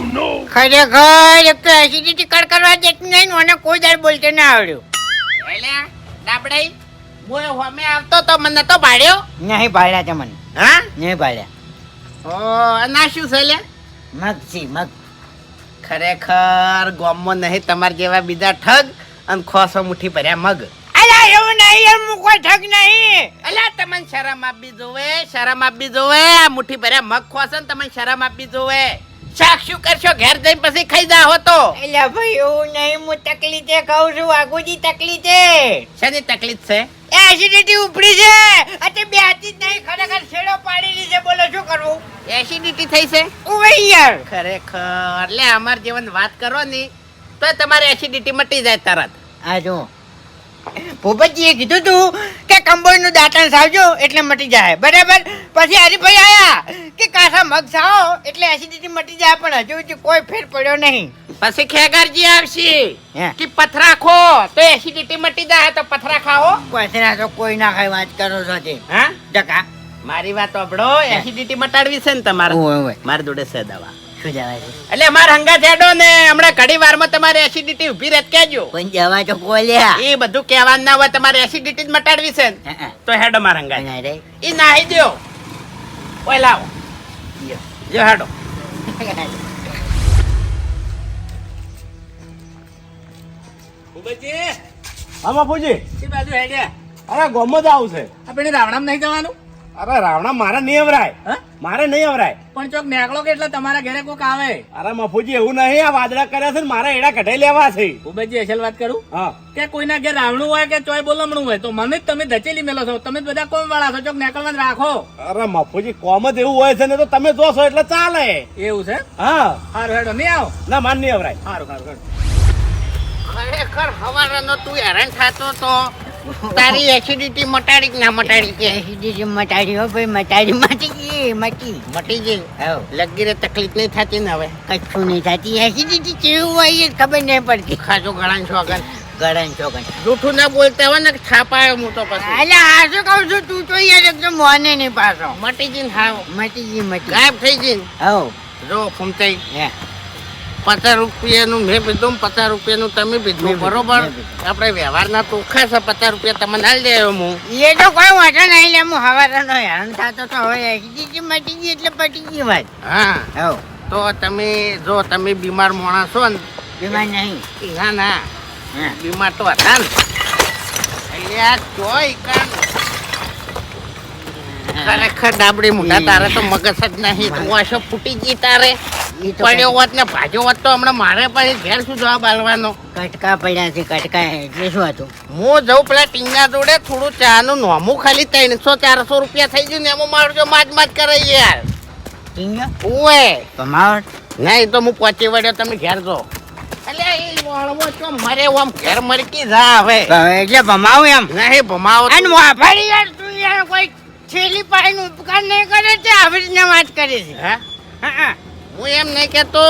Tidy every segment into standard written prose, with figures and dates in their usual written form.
ખરેખર એક તો એસિડિટી કરવા દેતું નહીં મને કોઈ દર બોલતે ના આવડ્યું. એટલે ડાબડાઈ હું હોમે આવતો તો મને તો ભાડ્યો નહીં ભાડ્યા તે મને. હા નહીં ભાડ્યા. ઓ ના શું છે લે મગ સી મગ. ખરેખર ગોમમાં નહીં તમાર જેવા બીજા ઠગ અને ખોસો મુઠ્ઠી ભર્યા મગ. અલા એવું નહીં યાર હું કોઈ ઠગ નહીં. અલા તમને શરમ આપવી જોવે શરમ આપવી જોવે આ મુઠ્ઠી ભર્યા મગ ખોસો ને તમને શરમ આપવી જોવે. શાક શું કરશો ઘેર જઈને પછી ખાઈ જાઓ તો. એલા ભાઈ એવું નહીં હું તકલીફે ખાઉં છું આગુજી તકલીફે. શેની તકલીફ છે એસિડિટી ઉપડી છે અતે બે હાથી જ નહીં ખરેખર છેડો પાડી છે બોલો શું કરવું. એસિડિટી થઈ છે ઓવે યાર ખરેખર એટલે અમાર જીવન વાત કરો ની તો તમારે એસિડિટી મટી જાય તરત. આ જો ભૂપતજીએ કીધું તું કે કંબોળનું દાંતણ સાવજો એટલે મટી જાય બરાબર. પછી હરીભાઈ આયા કે કાસા મગ સાવો એટલે એસિડિટી મટી જાય પણ હજુ સુધી કોઈ ફેર પડ્યો નહીં. પછી ખેગારજી આવશે હે. કે પથરા ખો તો એસિડિટી મટી જાય તો પથરા ખાઓ. પથરા તો કોઈ ના ખાય વાત કરો છો તે. હા ટકા મારી વાત સાંભળો એસિડિટી મટાડવી છે ને તમારે ઓવે મારી જોડે છે દવા. શું જવાય છે એટલે અમાર હંગા છેડો ને હમણાં ઘડી વારમાં તમારે એસિડિટી ઊભી રહેત કેજો. પણ દવા તો કોલ્યા એ બધું કહેવાનું ના હોય તમારે એસિડિટી જ મટાડવી છે ને તો હેડો માર હંગા ના રે ઈ નાહી દ્યો ઓય લાવો જો હેડો. હા બાપુજી શી બાજુ હેડ્યા અરે ગોમો જ આવું છે. આપણે રાવણામ નહીં જવાનું અરે રાવણા મારે નહીં અવરાય હા મારે નહીં અવરાય. પણ ચોક નેકળો કે એટલે તમારા ઘરે કોક આવે. અરે મફુજી એવું નહીં આ વાદળા કર્યા છે ને મારે એડા કઢાઈ લેવા છે. ઉબેજી અસલ વાત કરું હા કે કોઈના ઘેર રાવણું હોય કે ચોય બોલમણું હોય તો મને જ તમે ધચેલી મેલો છો. તમે જ બધા કોમ વાળા છો ચોક નેકળવા જ રાખો. અરે મફુજી કોમ જ એવું હોય છે ને તો તમે જોશો એટલે ચાલે. એવું છે હા સારું હેડો નહીં આવો ના માન નહીં અવરાય. સારું સારું ખરેખર હવારનો તું હેરાન થતો તો તારી એસિડિટી મટાડી કે ના મટાડી કે એસિડિટી મટાડી હો ભાઈ મટાડી મટી ગઈ મટી ગઈ હવ લગીરે તકલીફ નહીં થતી ને હવે કશું નહીં થતી એસિડિટી કેવું હોય એ ખબર નહીં પડતી. ખાજો ગળાન છોગન ગળન ચોગન જૂઠું ના બોલતા હોય ને છાપાયો હું તો પછી અલા આ શું કહું છું તું તો યાર એકદમ મોને નહીં પાછો. મટી ગઈ ને હાવ મટી ગઈ મટી ગાયબ થઈ ગઈ હવ જો ફૂમતાઈ હે 50 રૂપિયાનું મેં પીધું 50 રૂપિયાનું તમે પીધું બરોબર. આપણે વ્યવહારના ચોખ્ખા છે 50 રૂપિયા તમને આલી દેવો હું. એ તો કોઈ વાંધો નહીં લે હું હવારનો હેરાન થતો તો હવે એસિડિટી મટી ગઈ એટલે પટી ગઈ વાત. હા હવ તો તમે જો તમે બીમાર માણસ છો ને બીમાર નહીં. ના ના હા બીમાર તો હતા ને એટલે આ ચોય કાન ખરેખર ડાબડી મોટા તારે તો મગજ જ નહીં તું આશો ફૂટી ગઈ તારે ઈ તો પડ્યો હોત ને ભાજો હોત તો હમણાં મારે પછી ઘેર શું જવાબ આલવાનો. કટકા પડ્યા છે કટકા એટલે શું હતું. હું જઉં પેલા ટીંગા જોડે થોડું ચાનું નોમું ખાલી 300-400 રૂપિયા થઈ ગયું ને એમાં મારું જો માજ કરે યાર. ટીંગા ઓએ ભમાવટ નહીં તો હું પહોંચી વળ્યો તમે ઘેર જો એટલે એ વળવો તો મરે આમ ઘેર મરકી જા હવે એટલે ભમાવું એમ નહીં ભમાવો અને વાફાડી યાર તું યાર કોઈ છેલ્લી પાડીને ઉપકાર નહીં કરે છે આવી રીતના વાત કરે છે. હે હા હું એમ નહીં કેતો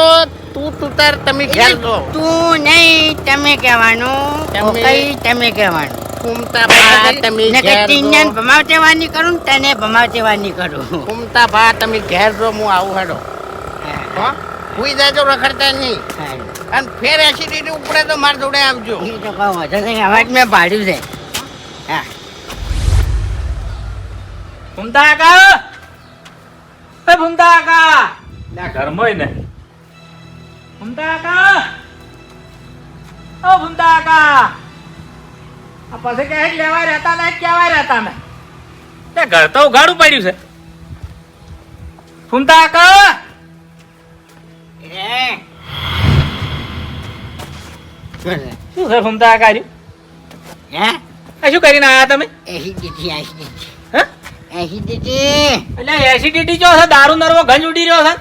તું તાર તમે ઘેર જો તું નહીં તમે કહેવાનું તમે- કઈ તમે કહેવાનું ફૂમતા ભા તમે ઘેર ટીંગાને જો ભમાવતે વાની કરું ને તને ભમાવતે વાની કરું. ફૂમતા ભા તમે ઘેર જો હું આવું હેડો હો હુઈ જાજો રખડતા નહીં અને ફેર એસિડિટી ઉપડે તો મારા જોડે આવજો. એ તો કહું વાંધો નહીં અવાજ મેં પાડ્યું છે. હા ભૂમતા કાકા એ ભૂમતા કાકા ના ઘરમાં ને ભૂમતા કાકા ઓ ભૂમતા કાકા આ પછી કે લેવા રહેતા ને કેવા રહેતા ને તે ઘર તો ઉઘાડું પડ્યું છે ભૂમતા કાકા શું છે ભૂમતા કાકા રહ્યું હે આ શું કરીને આયા તમે એસિડિટી હે એસિડિટી એટલે એસિડિટી જો છે દારૂ નરવો ગંજ ઉડી રહ્યો છે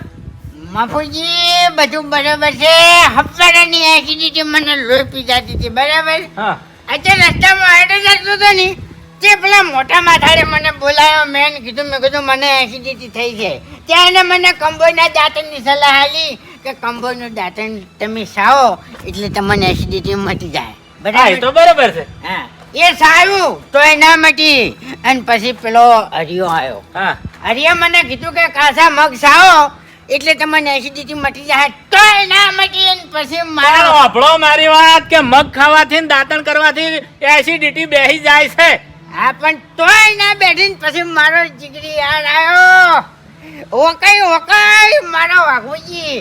માફુજી બધું બરાબર છે. હપ્તાની એસિડિટી મને લોહી પી જતી હતી બરાબર. હા અત્યારે રસ્તામાં હેડે જતો હતો ને તે પેલા મોટા માથાડે મને બોલાયો મેં કીધું મને એસિડિટી થઈ છે. ત્યાં એને મને કંબોળના દાંતણની સલાહ આલી કે કંબોળનું દાંતણ તમે સાવો એટલે તમને એસિડિટી મટી જાય હા એ તો બરોબર છે હા એ સારું તો એ ના મટી. અને પછી પેલો હરિયો આવ્યો. હા હરિયા મને કીધું કે કાસા મગ સાવો એટલે તમને એસિડિટી મટી જાય તોય ના મટી અને પછી પણ મારો વાપરો મારી વાત કે મગ ખાવાથી ને દાંતણ કરવાથી એસિડિટી બેહી જાય છે. હા પણ તોય ના બેઠી ને પછી મારો જીગરી યાર આવ્યો ઓકાઈ મારો વાઘુજી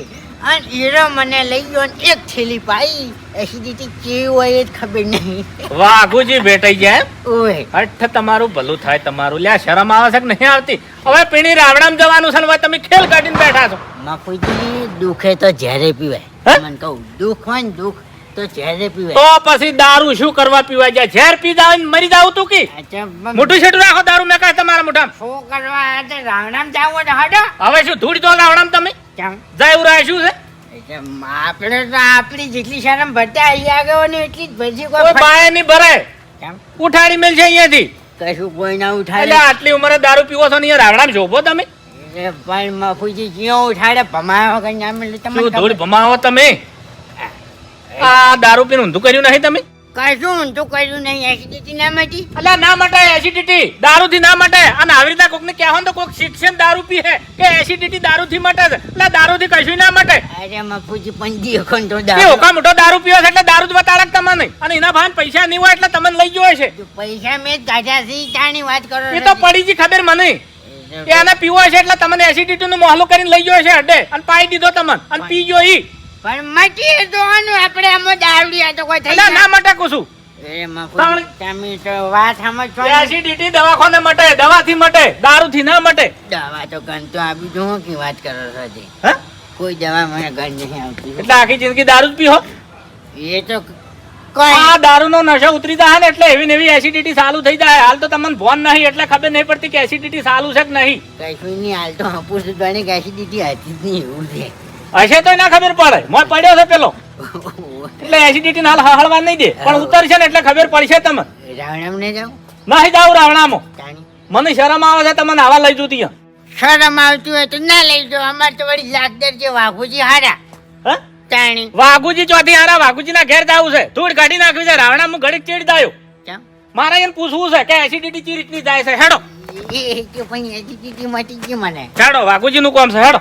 અને હીરો મને લઈ ગયો ને એક થેલી પાઈ એસિડિટી કેવી હોય એ જ ખબર નહીં. વાઘુજી ભેટાઈ જાય એમ? ઓય હઠ તમારું ભલું થાય તમારું. લ્યા શરમ આવે છે કે નહીં આવતી? હવે પીણી રાવણામ જવાનું છે ને હવે તમે ખેલ કાઢીને બેઠા છો. મફુજી દુખે તો ઝેરે હે? પીવાય મને કહું દુખ હોય ને દુખ તો ઝેરે પીવાય. તો પછી દારૂ શું કરવા પીવા જાય? ઝેર પી જાવ ને મરી જાવ તું કી? અચ્છા મોટું છેટું રાખો દારૂ મેં કાંઈ તમારા મોઢામાં. શું કરવા આ તો રાવણામ જાવું હોય તો હડો હવે શું ધૂળ તો રાવણામ તમે કેમ જાય એવું રહે શું છે? આપણે તો આપણી જેટલી શરમ ભરતા અહીંયા આગળ ને એટલી જ ભજી કોઈ બાય નહીં ભરે. કેમ ઉઠાડી મેલ છે અહીંયાથી. કશું કોઈ ના એટલે ઉઠાડે આટલી ઉંમરે દારૂ પીવો છો ને અહીંયા રાવણામ શોભો તમે? એ પણ મફુજી ક્યાં ઉઠાડે ભમાયો વગર ના મળે તમને શું ધૂળ ખબર? ભમાવો તમે? આ દારૂ પીને ઊંધું કર્યું નહીં તમે? કશું ઊંધું કર્યું નહીં એસિડિટી ના મટી અલ્યા ના મટે એસિડિટી દારૂથી ના મટે. અને આવી રીતે કોકને કહેવાનું તો કોક શિક્ષણ દારૂ પીએ કે એસિડિટી દારૂથી મટે છે. એટલે દારૂથી કશું ના મટે. અરે મફુજી પંજી અખંડ તો એ દારૂ ઓકા મોટો દારૂ પીવો છે એટલે દારૂ જ બતાડે કે તમને. અને એના ભાન પૈસા નહીં હોય એટલે તમને લઈ ગયો છે. પૈસા મેં જ કાઢ્યા છે ઈ તાણી વાત કરો એ તો પડી જી ખબર મને. એ આને પીવો છે એટલે તમને એસિડિટી નું મોહલો કરીને લઈ ગયો છે અડે અને પાઈ દીધો તમને અને પી ગયો ઈ. પણ મટી જોવાનું આપણે આમાં દારૂડી આ તો કોઈ થઈ એટલે ના મટે કુછું. એ મફુજી તમે તો વાત સમજશો ને. એસિડિટી દવાખાને મટે, દવાથી મટે, દારૂથી ના મટે. દવા તો ગણ તો આપી દો હું કી વાત કરો છો તે. હે? કોઈ દવા મને ગણ નહીં આવતી એટલે આખી જિંદગી દારૂ જ પીવો? એ તો કોઈ આ દારૂનો નશો ઉતરી જાય ને એટલે એવી ને એવી એસિડિટી ચાલુ થઈ જાય. હાલ તો તમને ભોન નહીં એટલે ખબર નહીં પડતી કે એસિડિટી ચાલુ છે કે નહીં. કશું નહીં હાલ તો હપુર સુધાની એસિડિટી હતી જ નહીં એવું છે. હશે તો ના ખબર પડે. મોય પડ્યો છે પેલો એટલે એસિડિટી હાલ હળવા નહીં દે પણ ઉતરશે ને એટલે ખબર પડશે તમને. રાવણામ ને જાઉં નહીં જાવ રાવણામાં. તાણી મને શરમ આવે છે તમને આવા લઈ જતી અહીંયા. શરમ આવતી હોય તો ના લઈ જાઓ અમારે તો વળી લાગદર છે વાઘુજી હારા હે? તાણી વાઘુજી ચોથી હારા વાઘુજીના ઘેર જાવું છે. ધૂળ કાઢી નાખવી છે. રાવણામાં ઘડીક ચેડી દાયો. કેમ મારે એને પૂછવું છે કે એસિડિટી ચી રીતની જાય છે. હેડો એ કે પણ એસિડિટી મટી ગઈ મને હેડો વાઘુજીનું કામ છે. હેડો